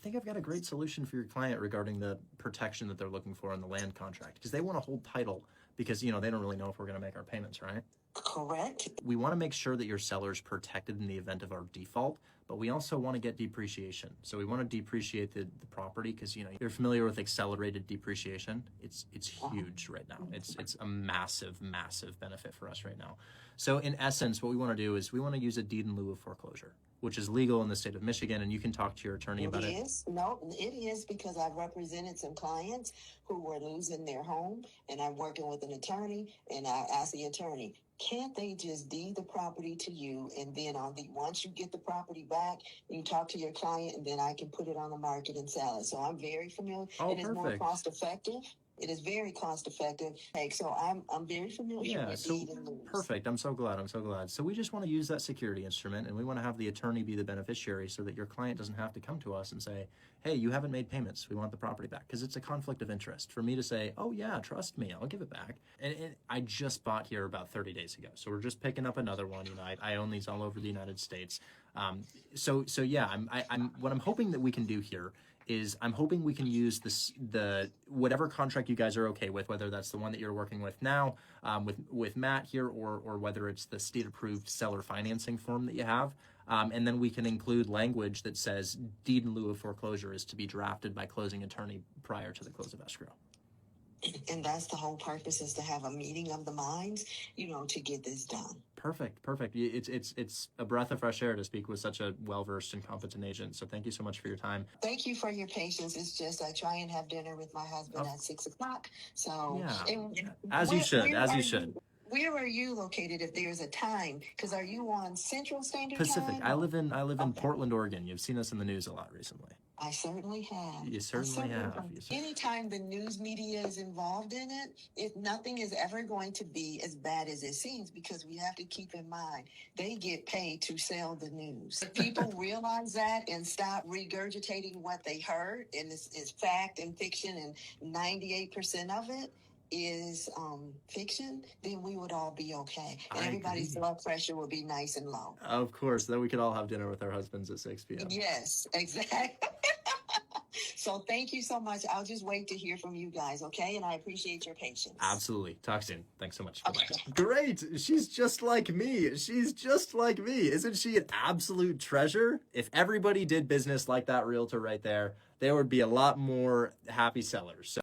think I've got a great solution for your client regarding the protection that they're looking for in the land contract, because they want to hold title because, you know, they don't really know if we're going to make our payments, right? Correct. We want to make sure that your seller's protected in the event of our default, but we also want to get depreciation. So we want to depreciate the property because, you know, you're familiar with accelerated depreciation. It's huge right now. It's a massive benefit for us right now. So in essence, what we want to do is we want to use a deed in lieu of foreclosure, which is legal in the state of Michigan, and you can talk to your attorney about it. It is. No, it is, because I've represented some clients who were losing their home, and I'm working with an attorney, and I asked the attorney, can't they just deed the property to you, and then once you get the property back, you talk to your client, and then I can put it on the market and sell it. So I'm very familiar. Oh, it is more perfect. cost effective. It is very cost effective. So I'm very familiar with deed in lieu. Perfect. I'm so glad. So we just want to use that security instrument, and we want to have the attorney be the beneficiary so that your client doesn't have to come to us and say, hey, you haven't made payments, we want the property back, because it's a conflict of interest for me to say, oh yeah, trust me, I'll give it back. And I just bought here about 30 days ago, so we're just picking up another one. You know, I own these all over the United States. So yeah, what I'm hoping that we can do here is I'm hoping we can use the whatever contract you guys are okay with, whether that's the one that you're working with now with Matt here, or whether it's the state approved seller financing form that you have. And then we can include language that says deed in lieu of foreclosure is to be drafted by closing attorney prior to the close of escrow. And that's the whole purpose, is to have a meeting of the minds, you know, to get this done. Perfect. It's a breath of fresh air to speak with such a well-versed and competent agent. So thank you so much for your time. Thank you for your patience. It's just I try and have dinner with my husband at 6 o'clock. So yeah, as you should. Where are you located if there's a time? Because are you on Central Standard Pacific. Time? I live in Portland, Oregon. You've seen us in the news a lot recently. I certainly have. You certainly have. Anytime the news media is involved in it, nothing is ever going to be as bad as it seems, because we have to keep in mind they get paid to sell the news. If people realize that and stop regurgitating what they heard, and it's fact and fiction, and 98% of it is fiction, then we would all be okay. And everybody's blood pressure would be nice and low. Of course. Then we could all have dinner with our husbands at 6 p.m. Yes, exactly. So thank you so much. I'll just wait to hear from you guys, okay? And I appreciate your patience. Absolutely. Talk soon. Thanks so much. Okay. Great. She's just like me. Isn't she an absolute treasure? If everybody did business like that realtor right there, there would be a lot more happy sellers. So